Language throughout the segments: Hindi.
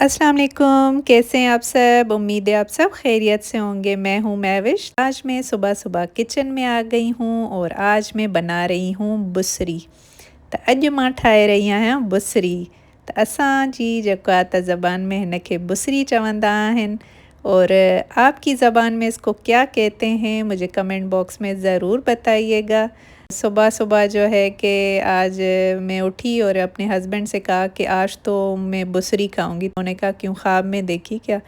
अस्सलाम वालेकुम, कैसे हैं आप सब? उम्मीद है आप सब खैरियत से होंगे। मैं हूँ महविश। आज मैं सुबह-सुबह किचन में आ गई हूँ और आज मैं बना रही हूँ बुसरी। त अॼु मां ठाहे रही आहियां बुसरी। त असांजी जेका त ज़बान में हिनखे बुसरी चवंदा आहिनि और आपकी ज़बान में इसको क्या कहते हैं मुझे कमेंट बॉक्स में ज़रूर बताइएगा। सुबह-सुबह जो है कि आज मैं उठी और अपने हस्बैंड से कहा कि आज तो मैं बुसरी खाऊँगी। उन्होंने कहा क्यों ख्वाब में देखी क्या?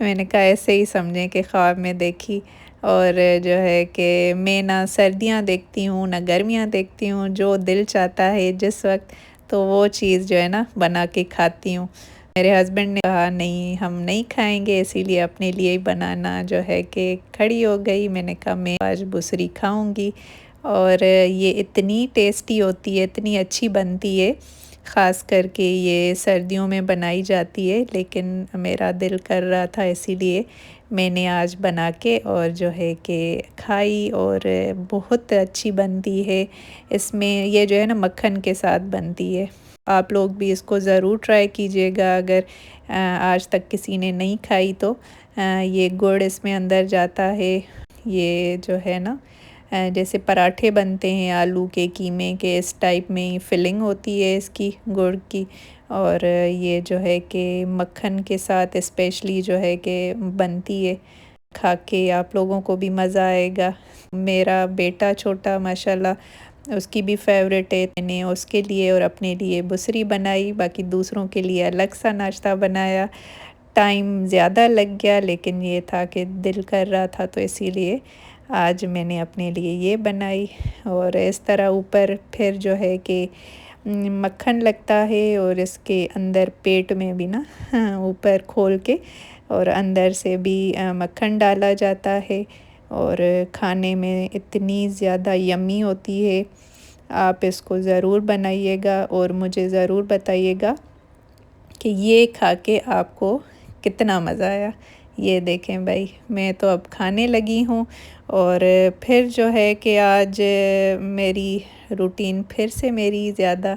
मैंने कहा ऐसे ही समझें कि ख्वाब में देखी। और जो है कि मैं ना सर्दियाँ देखती हूँ, ना गर्मियाँ देखती हूँ, जो दिल चाहता है जिस वक़्त तो वो चीज़ जो है ना बना के खाती हूँ। मेरे हस्बैंड ने कहा नहीं हम नहीं खाएँगे इसीलिए अपने लिए ही बनाना जो है कि खड़ी हो गई। मैंने कहा मैं आज बुसरी खाऊँगी और ये इतनी टेस्टी होती है, इतनी अच्छी बनती है। ख़ास करके ये सर्दियों में बनाई जाती है लेकिन मेरा दिल कर रहा था इसीलिए मैंने आज बना के और जो है कि खाई और बहुत अच्छी बनती है। इसमें ये जो है ना मक्खन के साथ बनती है। आप लोग भी इसको ज़रूर ट्राई कीजिएगा अगर आज तक किसी ने नहीं खाई तो। ये गुड़ इसमें अंदर जाता है। ये जो है ना जैसे पराठे बनते हैं आलू के कीमे के इस टाइप में फिलिंग होती है इसकी गुड़ की। और ये जो है कि मक्खन के साथ स्पेशली जो है कि बनती है। खा के आप लोगों को भी मज़ा आएगा। मेरा बेटा छोटा माशाल्लाह उसकी भी फेवरेट है। मैंने उसके लिए और अपने लिए बुसरी बनाई, बाकी दूसरों के लिए अलग सा नाश्ता बनाया। टाइम ज़्यादा लग गया लेकिन ये था कि दिल कर रहा था तो इसीलिए आज मैंने अपने लिए ये बनाई। और इस तरह ऊपर फिर जो है कि मक्खन लगता है और इसके अंदर पेट में भी ना ऊपर खोल के और अंदर से भी मक्खन डाला जाता है और खाने में इतनी ज़्यादा यम्मी होती है। आप इसको ज़रूर बनाइएगा और मुझे ज़रूर बताइएगा कि ये खा के आपको कितना मज़ा आया। ये देखें भाई मैं तो अब खाने लगी हूँ और फिर जो है कि आज मेरी रूटीन फिर से मेरी ज़्यादा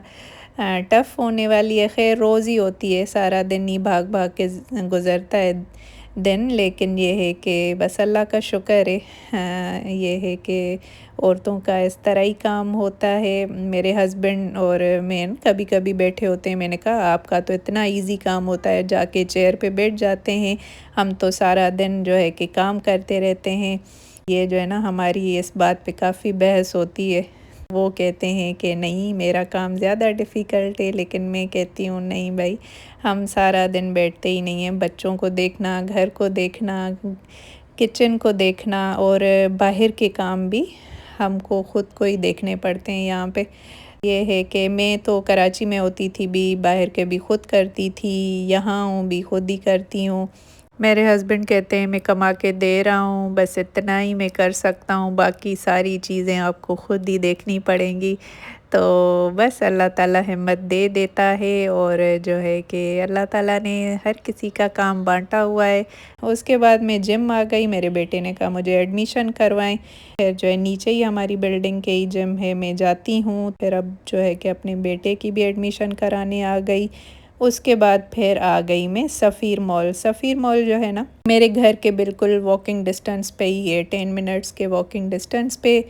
टफ़ होने वाली है। ख़ैर रोज़ ही होती है, सारा दिन ही भाग-भाग के गुज़रता है दिन, लेकिन ये है कि बस अल्लाह का शुक्र है। ये है कि औरतों का इस तरह ही काम होता है। मेरे हस्बैंड और मैं कभी-कभी बैठे होते हैं, मैंने कहा आपका तो इतना ईज़ी काम होता है, जाके चेयर पे बैठ जाते हैं, हम तो सारा दिन जो है कि काम करते रहते हैं। ये जो है ना हमारी इस बात पे काफ़ी बहस होती है। वो कहते हैं कि नहीं मेरा काम ज़्यादा डिफ़िकल्ट है, लेकिन मैं कहती हूँ नहीं भाई हम सारा दिन बैठते ही नहीं हैं। बच्चों को देखना, घर को देखना, किचन को देखना और बाहर के काम भी हमको ख़ुद को ही देखने पड़ते हैं यहाँ पे। ये है कि मैं तो कराची में होती थी भी बाहर के भी ख़ुद करती थी, यहाँ हूँ भी खुद ही करती हूँ। मेरे हस्बैंड कहते हैं मैं कमा के दे रहा हूँ, बस इतना ही मैं कर सकता हूँ, बाकी सारी चीज़ें आपको खुद ही देखनी पड़ेंगी। तो बस अल्लाह ताला हिम्मत दे देता है और जो है कि अल्लाह ताला ने हर किसी का काम बाँटा हुआ है। उसके बाद मैं जिम आ गई, मेरे बेटे ने कहा मुझे एडमिशन करवाएँ। फिर जो है नीचे ही हमारी बिल्डिंग के ही जिम है, मैं जाती हूँ। फिर अब जो है कि अपने बेटे की भी एडमिशन कराने आ गई। उसके बाद फिर आ गई मैं सफ़ीर मॉल। सफ़ीर मॉल जो है ना मेरे घर के बिल्कुल वॉकिंग डिस्टेंस पे ही है, 10 मिनट्स के वॉकिंग डिस्टेंस पे।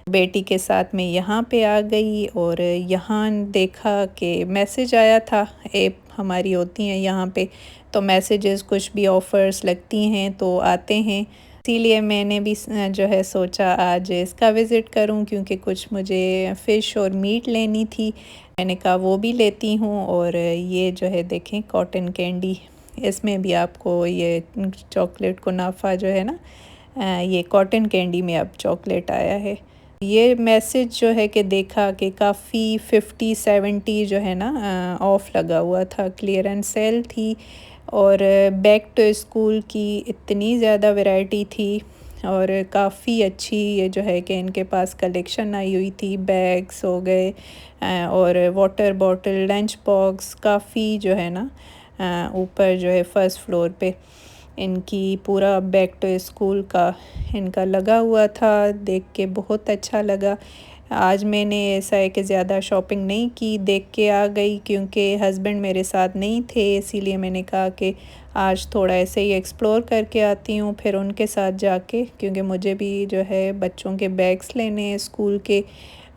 बेटी के साथ मैं यहाँ पे आ गई और यहाँ देखा कि मैसेज आया था, ऐप हमारी होती हैं यहाँ पे, तो मैसेजेस कुछ भी ऑफ़र्स लगती हैं तो आते हैं। इसीलिए मैंने भी जो है सोचा आज इसका विज़िट करूं क्योंकि कुछ मुझे फ़िश और मीट लेनी थी। मैंने कहा वो भी लेती हूँ। और ये जो है देखें कॉटन कैंडी, इसमें भी आपको ये चॉकलेट कुनाफा जो है ना ये कॉटन कैंडी में अब चॉकलेट आया है। ये मैसेज जो है कि देखा कि काफ़ी 50-70 जो है ना ऑफ़ लगा हुआ था, क्लियरेंस सेल थी। और बैक टू स्कूल की इतनी ज़्यादा वैरायटी थी और काफ़ी अच्छी ये जो है कि इनके पास कलेक्शन आई हुई थी। बैग्स हो गए और वाटर बॉटल, लंच बॉक्स, काफ़ी जो है ना ऊपर जो है फर्स्ट फ्लोर पे इनकी पूरा बैक टू स्कूल का इनका लगा हुआ था। देख के बहुत अच्छा लगा। आज मैंने ऐसा है कि ज़्यादा शॉपिंग नहीं की, देख के आ गई क्योंकि हस्बैंड मेरे साथ नहीं थे, इसीलिए मैंने कहा कि आज थोड़ा ऐसे ही एक्सप्लोर करके आती हूँ फिर उनके साथ जाके, क्योंकि मुझे भी जो है बच्चों के बैग्स लेने हैं स्कूल के।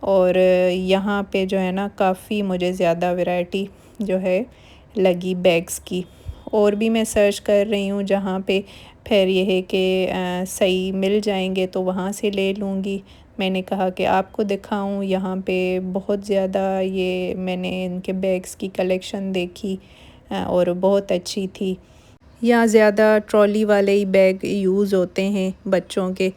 और यहाँ पे जो है ना काफ़ी मुझे ज़्यादा वैरायटी जो है लगी बैग्स की। और भी मैं सर्च कर रही हूँ जहाँ पे फिर ये है कि सही मिल जाएंगे तो वहाँ से ले लूँगी। मैंने कहा कि आपको दिखाऊं, यहाँ पे बहुत ज़्यादा ये मैंने इनके बैग्स की कलेक्शन देखी और बहुत अच्छी थी। यहाँ ज़्यादा ट्रॉली वाले ही बैग यूज़ होते हैं बच्चों के,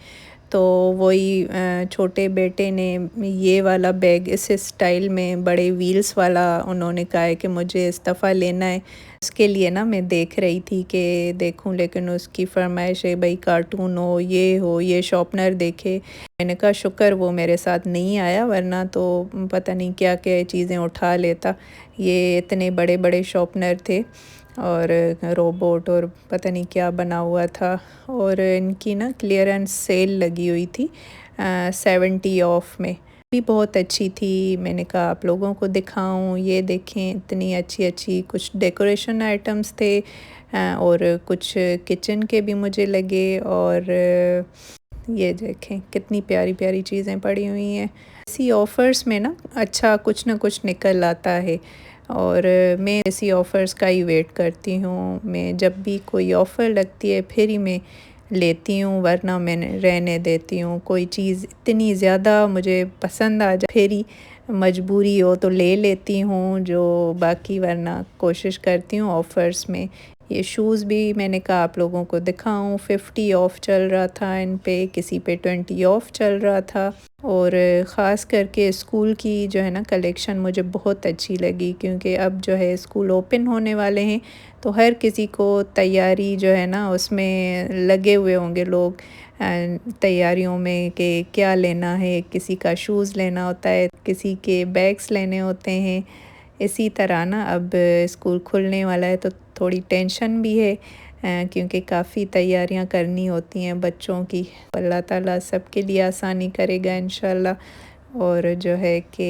तो वही छोटे बेटे ने ये वाला बैग इस स्टाइल में बड़े व्हील्स वाला उन्होंने कहा है कि मुझे इस दफ़ा लेना है। उसके लिए ना मैं देख रही थी कि देखूं, लेकिन उसकी फरमाइश है भाई कार्टून हो ये शॉर्पनर देखे। मैंने कहा शुक्र वो मेरे साथ नहीं आया, वरना तो पता नहीं क्या क्या चीज़ें उठा लेता। ये इतने बड़े बड़े शॉर्पनर थे और रोबोट और पता नहीं क्या बना हुआ था। और इनकी ना क्लियरेंस सेल लगी हुई थी 70 ऑफ में, भी बहुत अच्छी थी। मैंने कहा आप लोगों को दिखाऊं, ये देखें इतनी अच्छी अच्छी कुछ डेकोरेशन आइटम्स थे और कुछ किचन के भी मुझे लगे। और ये देखें कितनी प्यारी प्यारी चीज़ें पड़ी हुई हैं। इसी ऑफ़र्स में ना अच्छा कुछ ना कुछ निकल आता है और मैं ऐसी ऑफ़र्स का ही वेट करती हूँ। मैं जब भी कोई ऑफ़र लगती है फिर ही मैं लेती हूँ, वरना मैं रहने देती हूँ। कोई चीज़ इतनी ज़्यादा मुझे पसंद आ जाए फिर ही मजबूरी हो तो ले लेती हूँ, जो बाकी वरना कोशिश करती हूँ ऑफ़र्स में। ये शूज़ भी मैंने कहा आप लोगों को दिखाऊं, 50 ऑफ चल रहा था इन पे, किसी पे 20 ऑफ चल रहा था। और ख़ास करके स्कूल की जो है ना कलेक्शन मुझे बहुत अच्छी लगी, क्योंकि अब जो है स्कूल ओपन होने वाले हैं तो हर किसी को तैयारी जो है ना उसमें लगे हुए होंगे लोग तैयारियों में कि क्या लेना है। किसी का शूज़ लेना होता है, किसी के बैग्स लेने होते हैं। इसी तरह ना अब स्कूल खुलने वाला है तो थोड़ी टेंशन भी है क्योंकि काफ़ी तैयारियां करनी होती हैं बच्चों की। अल्लाह ताला सबके लिए आसानी करेगा इंशाल्लाह। और जो है कि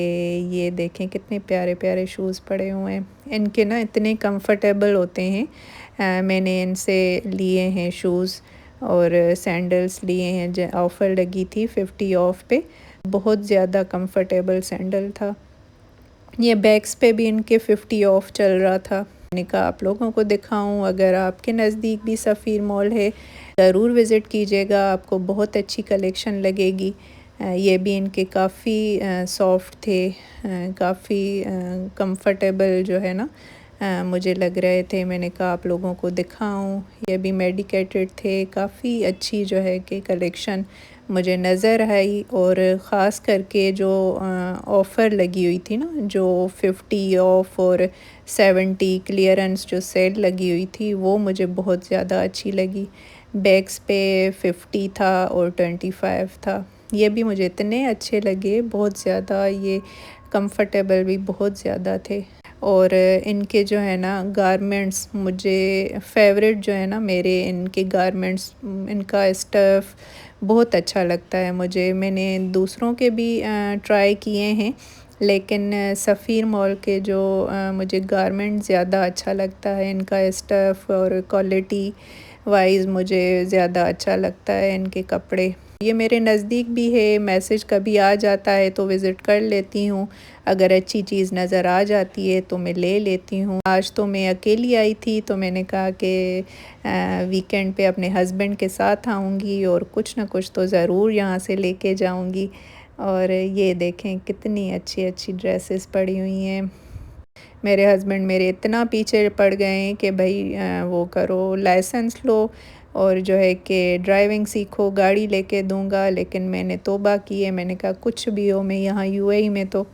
ये देखें कितने प्यारे प्यारे शूज़ पड़े हुए हैं। इनके ना इतने कंफर्टेबल होते हैं। मैंने इनसे लिए हैं शूज़ और सैंडल्स लिए हैं, जो ऑफ़र लगी थी 50 ऑफ पे, बहुत ज़्यादा कंफर्टेबल सैंडल था। ये बैग्स पे भी इनके 50 ऑफ चल रहा था। मैंने कहा आप लोगों को दिखाऊं। अगर आपके नज़दीक भी सफ़ीर मॉल है ज़रूर विज़िट कीजिएगा, आपको बहुत अच्छी कलेक्शन लगेगी। ये भी इनके काफ़ी सॉफ्ट थे, काफ़ी कंफर्टेबल जो है ना मुझे लग रहे थे। मैंने कहा आप लोगों को दिखाऊं। ये भी मेडिकेटेड थे, काफ़ी अच्छी जो है कि कलेक्शन मुझे नज़र आई। और ख़ास करके जो ऑफ़र लगी हुई थी ना, जो 50 ऑफ और 70 क्लियरेंस जो सेल लगी हुई थी, वो मुझे बहुत ज़्यादा अच्छी लगी। बैग्स पे 50 था और 25 था। ये भी मुझे इतने अच्छे लगे, बहुत ज़्यादा ये कंफर्टेबल भी बहुत ज़्यादा थे। और इनके जो है ना गारमेंट्स मुझे फेवरेट जो है ना मेरे, इनके गारमेंट्स, इनका स्टफ़ बहुत अच्छा लगता है मुझे। मैंने दूसरों के भी ट्राई किए हैं, लेकिन सफ़ीर मॉल के जो मुझे गारमेंट ज़्यादा अच्छा लगता है। इनका स्टफ़ और क्वालिटी वाइज मुझे ज़्यादा अच्छा लगता है इनके कपड़े। ये मेरे नज़दीक भी है, मैसेज कभी आ जाता है तो विज़िट कर लेती हूँ। अगर अच्छी चीज़ नज़र आ जाती है तो मैं ले लेती हूँ। आज तो मैं अकेली आई थी तो मैंने कहा कि वीकेंड पे अपने हस्बैंड के साथ आऊँगी और कुछ ना कुछ तो ज़रूर यहाँ से लेके जाऊँगी। और ये देखें कितनी अच्छी अच्छी ड्रेसेस पड़ी हुई हैं। मेरे हस्बैंड मेरे इतना पीछे पड़ गए हैं कि भाई वो करो, लाइसेंस लो और जो है कि ड्राइविंग सीखो, गाड़ी लेके दूंगा। लेकिन मैंने तौबा की है, मैंने कहा कुछ भी हो मैं यहाँ यूएई में तो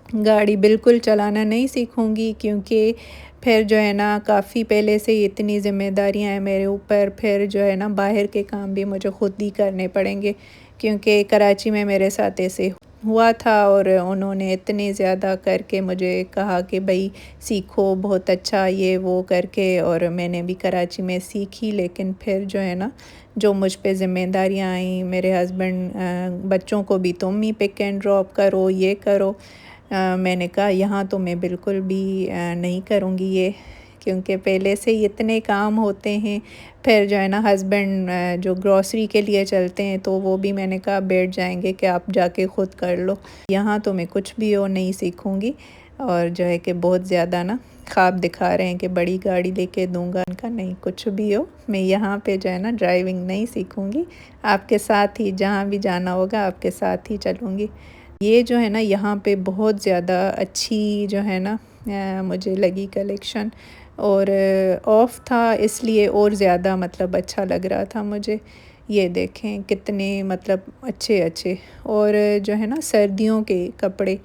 गाड़ी बिल्कुल चलाना नहीं सीखूँगी, क्योंकि फिर जो है ना काफ़ी पहले से ही इतनी ज़िम्मेदारियाँ हैं मेरे ऊपर। फिर जो है ना बाहर के काम भी मुझे ख़ुद ही करने पड़ेंगे, क्योंकि कराची में मेरे साथ ऐसे हुआ था और उन्होंने इतने ज़्यादा करके मुझे कहा कि भाई सीखो, बहुत अच्छा ये वो करके, और मैंने भी कराची में सीखी। लेकिन फिर जो है ना, जो मुझ पे ज़िम्मेदारियाँ आई, मेरे हस्बैंड बच्चों को भी तुम ही पिक एंड ड्रॉप करो, ये करो। मैंने कहा यहाँ तो मैं बिल्कुल भी नहीं करूँगी ये, क्योंकि पहले से ही इतने काम होते हैं। फिर जो है ना, हस्बैंड जो ग्रॉसरी के लिए चलते हैं, तो वो भी मैंने कहा बैठ जाएंगे कि आप जाके ख़ुद कर लो। यहाँ तो मैं कुछ भी हो नहीं सीखूँगी। और जो है कि बहुत ज़्यादा ना ख्वाब दिखा रहे हैं कि बड़ी गाड़ी लेके दूंगा। इनका नहीं, कुछ भी हो, मैं यहाँ पे जो है ना ड्राइविंग नहीं सीखूँगी। आपके साथ ही जहाँ भी जाना होगा आपके साथ ही चलूँगी। ये जो है ना, यहाँ पे बहुत ज़्यादा अच्छी जो है ना मुझे लगी कलेक्शन। और ऑफ था इसलिए और ज़्यादा मतलब अच्छा लग रहा था मुझे। ये देखें कितने मतलब अच्छे अच्छे। और जो है ना, सर्दियों के कपड़े,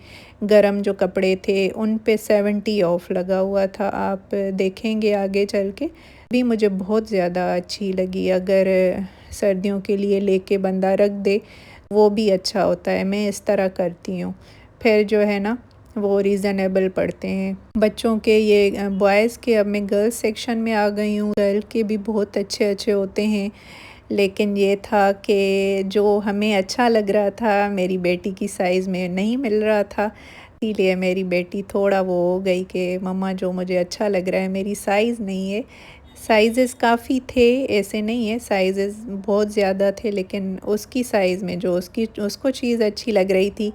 गरम जो कपड़े थे उन पे 70 ऑफ लगा हुआ था। आप देखेंगे आगे चल के भी। मुझे बहुत ज़्यादा अच्छी लगी। अगर सर्दियों के लिए लेके बंदा रख दे, वो भी अच्छा होता है। मैं इस तरह करती हूँ। फिर जो है ना, वो रीज़नेबल पड़ते हैं। बच्चों के ये बॉयज़ के, अब मैं गर्ल्स सेक्शन में आ गई हूँ। गर्ल के भी बहुत अच्छे अच्छे होते हैं। लेकिन ये था कि जो हमें अच्छा लग रहा था, मेरी बेटी की साइज़ में नहीं मिल रहा था। इसीलिए मेरी बेटी थोड़ा वो हो गई कि मम्मा जो मुझे अच्छा लग रहा है मेरी साइज़ नहीं है। साइज़ेस काफ़ी थे, ऐसे नहीं है साइज़ेस बहुत ज़्यादा थे, लेकिन उसकी साइज़ में जो उसको चीज़ अच्छी लग रही थी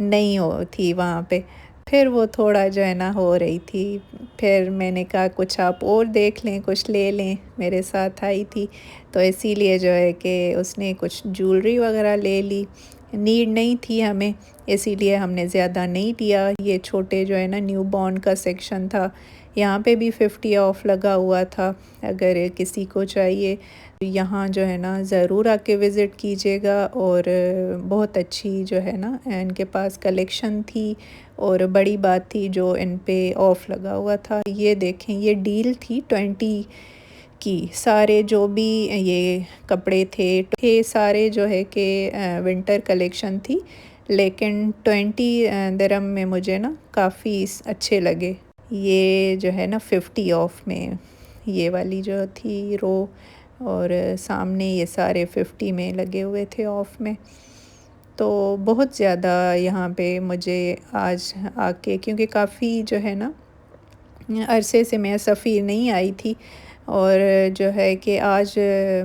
नहीं हो थी वहाँ पे। फिर वो थोड़ा जो है ना हो रही थी। फिर मैंने कहा कुछ आप और देख लें, कुछ ले लें। मेरे साथ आई थी तो इसीलिए जो है कि उसने कुछ ज्वेलरी वगैरह ले ली। नीड नहीं थी हमें, इसीलिए हमने ज़्यादा नहीं लिया। ये छोटे जो है ना, न्यू बॉर्न का सेक्शन था। यहाँ पे भी 50 ऑफ लगा हुआ था। अगर किसी को चाहिए तो यहाँ जो है ना ज़रूर आके विज़िट कीजिएगा। और बहुत अच्छी जो है ना इनके पास कलेक्शन थी। और बड़ी बात थी जो इन पे ऑफ़ लगा हुआ था। ये देखें, ये डील थी 20 की। सारे जो भी ये कपड़े थे सारे जो है कि विंटर कलेक्शन थी। लेकिन 20 दिरहम में मुझे ना काफ़ी अच्छे लगे। ये जो है ना 50 ऑफ में ये वाली जो थी रो, और सामने ये सारे 50 में लगे हुए थे ऑफ में। तो बहुत ज़्यादा यहाँ पे मुझे आज आके, क्योंकि काफ़ी जो है ना अरसे से मैं सफ़ीर नहीं आई थी। और जो है कि आज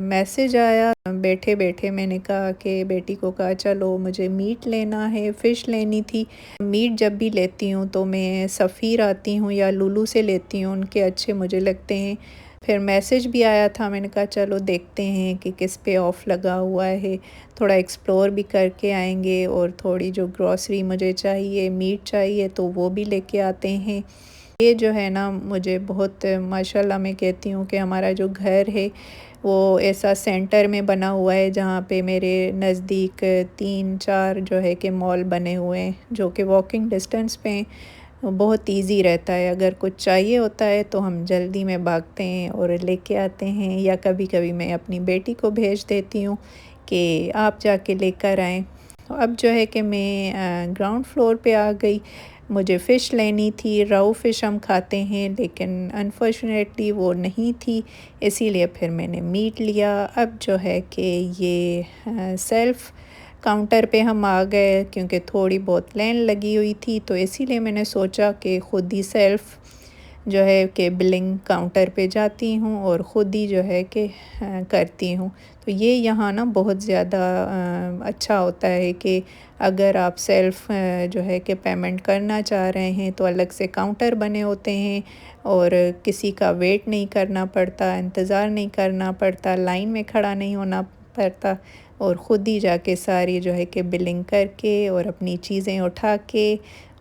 मैसेज आया बैठे बैठे। मैंने कहा कि बेटी को कहा चलो मुझे मीट लेना है, फ़िश लेनी थी। मीट जब भी लेती हूँ तो मैं सफ़ीर आती हूँ या लुलु से लेती हूँ, उनके अच्छे मुझे लगते हैं। फिर मैसेज भी आया था, मैंने कहा चलो देखते हैं कि किस पे ऑफ़ लगा हुआ है। थोड़ा एक्सप्लोर भी करके आएंगे, और थोड़ी जो ग्रॉसरी मुझे चाहिए, मीट चाहिए, तो वो भी लेके आते हैं। ये जो है ना मुझे बहुत माशाल्लाह, मैं कहती हूँ कि हमारा जो घर है वो ऐसा सेंटर में बना हुआ है, जहाँ पे मेरे नज़दीक 3-4 जो है कि मॉल बने हुए हैं, जो कि वॉकिंग डिस्टेंस पे हैं। बहुत इजी रहता है। अगर कुछ चाहिए होता है तो हम जल्दी में भागते हैं और लेके आते हैं, या कभी कभी मैं अपनी बेटी को भेज देती हूँ कि आप जाके लेकर आएँ। अब जो है कि मैं ग्राउंड फ्लोर पे आ गई। मुझे फ़िश लेनी थी, राउ फ़िश हम खाते हैं, लेकिन अनफॉर्चुनेटली वो नहीं थी, इसीलिए फिर मैंने मीट लिया। अब जो है कि ये सेल्फ़ काउंटर पे हम आ गए, क्योंकि थोड़ी बहुत लाइन लगी हुई थी, तो इसीलिए मैंने सोचा कि ख़ुद ही सेल्फ़ जो है कि बिलिंग काउंटर पे जाती हूँ और ख़ुद ही जो है कि करती हूँ। तो ये यहाँ ना बहुत ज़्यादा अच्छा होता है कि अगर आप सेल्फ़ जो है कि पेमेंट करना चाह रहे हैं तो अलग से काउंटर बने होते हैं, और किसी का वेट नहीं करना पड़ता, इंतज़ार नहीं करना पड़ता, लाइन में खड़ा नहीं होना पड़ता, और ख़ुद ही जाके सारी जो है कि बिलिंग करके और अपनी चीज़ें उठा के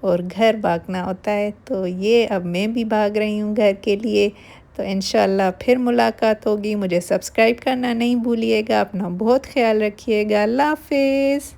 और घर भागना होता है। तो ये अब मैं भी भाग रही हूँ घर के लिए। तो इंशाल्लाह फिर मुलाकात होगी। मुझे सब्सक्राइब करना नहीं भूलिएगा। अपना बहुत ख्याल रखिएगा। अल्लाह हाफ़िज़।